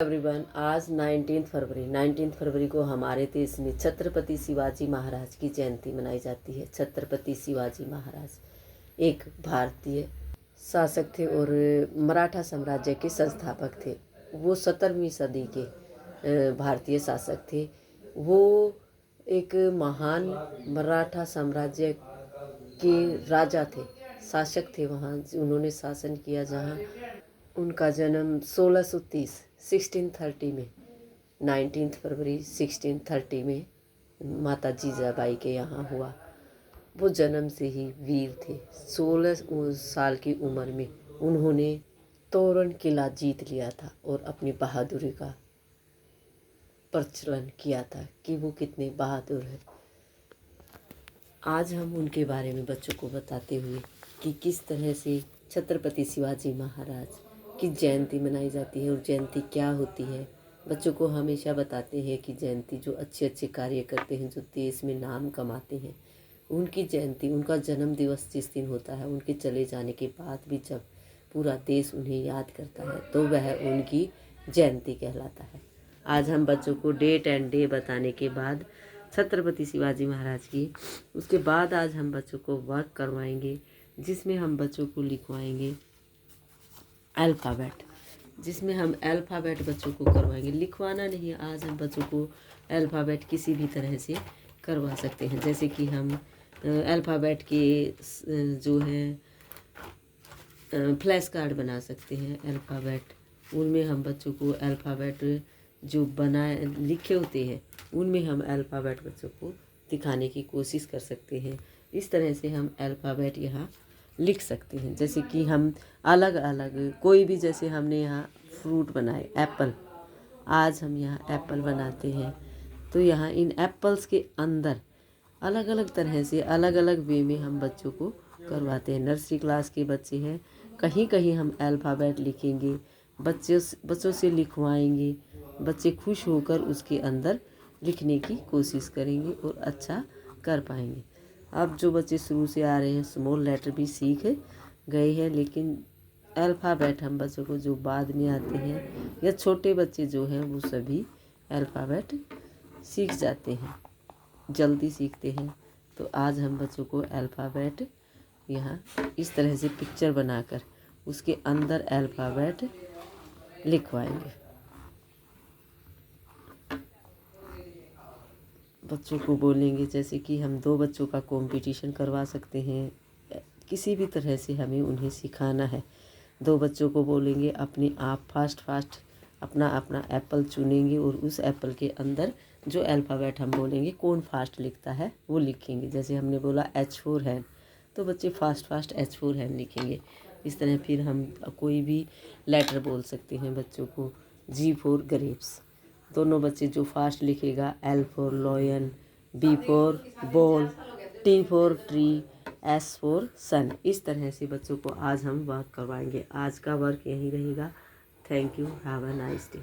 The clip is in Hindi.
एवरीवन, आज 19 फरवरी को हमारे देश में छत्रपति शिवाजी महाराज की जयंती मनाई जाती है। छत्रपति शिवाजी महाराज एक भारतीय शासक थे और मराठा साम्राज्य के संस्थापक थे। वो 17वीं सदी के भारतीय शासक थे। वो एक महान मराठा साम्राज्य के राजा थे, शासक थे। वहाँ उन्होंने शासन किया, जहाँ उनका जन्म 1630 में 19 फरवरी 1630 में माता जीजाबाई के यहाँ हुआ। वो जन्म से ही वीर थे। 16 साल की उम्र में उन्होंने तोरण किला जीत लिया था और अपनी बहादुरी का प्रचलन किया था कि वो कितने बहादुर हैं। आज हम उनके बारे में बच्चों को बताते हुए कि किस तरह से छत्रपति शिवाजी महाराज की जयंती मनाई जाती है और जयंती क्या होती है। बच्चों को हमेशा बताते हैं कि जयंती जो अच्छे अच्छे कार्य करते हैं, जो देश में नाम कमाते हैं, उनकी जयंती, उनका जन्म दिवस जिस दिन होता है, उनके चले जाने के बाद भी जब पूरा देश उन्हें याद करता है तो वह उनकी जयंती कहलाता है। आज हम बच्चों को डेट एंड डे बताने के बाद छत्रपति शिवाजी महाराज की, उसके बाद आज हम बच्चों को वर्क करवाएंगे, जिसमें हम बच्चों को लिखवाएंगे अल्फ़ाबेट, जिसमें हम अल्फ़ाबेट बच्चों को करवाएंगे। लिखवाना नहीं, आज हम बच्चों को अल्फ़ाबेट किसी भी तरह से करवा सकते हैं। जैसे कि हम अल्फ़ाबेट के जो है फ्लैश कार्ड बना सकते हैं। अल्फ़ाबेट, उनमें हम बच्चों को अल्फ़ाबेट जो बनाए लिखे होते हैं, उनमें हम अल्फ़ाबेट बच्चों को दिखाने की कोशिश कर सकते हैं। इस तरह से हम अल्फ़ाबेट यहाँ लिख सकते हैं। जैसे कि हम अलग अलग कोई भी, जैसे हमने यहाँ फ्रूट बनाए एप्पल, आज हम यहाँ एप्पल बनाते हैं, तो यहाँ इन एप्पल्स के अंदर अलग अलग तरह से अलग अलग वे में हम बच्चों को करवाते हैं। नर्सरी क्लास के बच्चे हैं, कहीं कहीं हम अल्फ़ाबेट लिखेंगे, बच्चों से लिखवाएंगे, बच्चे खुश होकर उसके अंदर लिखने की कोशिश करेंगे और अच्छा कर पाएंगे। अब जो बच्चे शुरू से आ रहे हैं स्मॉल लेटर भी सीख गए हैं, लेकिन अल्फ़ाबेट हम बच्चों को जो बाद में आते हैं या छोटे बच्चे जो हैं वो सभी अल्फ़ाबेट सीख जाते हैं, जल्दी सीखते हैं। तो आज हम बच्चों को अल्फ़ाबेट यहाँ इस तरह से पिक्चर बनाकर उसके अंदर अल्फ़ाबेट लिखवाएंगे। बच्चों को बोलेंगे, जैसे कि हम 2 बच्चों का कंपटीशन करवा सकते हैं। किसी भी तरह से हमें उन्हें सिखाना है। 2 बच्चों को बोलेंगे अपने आप फास्ट अपना अपना एप्पल चुनेंगे और उस एप्पल के अंदर जो अल्फ़ाबेट हम बोलेंगे, कौन फास्ट लिखता है वो लिखेंगे। जैसे हमने बोला H4 हैन, तो बच्चे फास्ट H4 हैन लिखेंगे। इस तरह फिर हम कोई भी लेटर बोल सकते हैं बच्चों को। G फॉर ग्रेप्स, दोनों बच्चे जो फास्ट लिखेगा, L for lion, B for ball, T for tree, S for sun. इस तरह से बच्चों को आज हम वर्क करवाएंगे। आज का वर्क यही रहेगा। Thank you, have a nice day.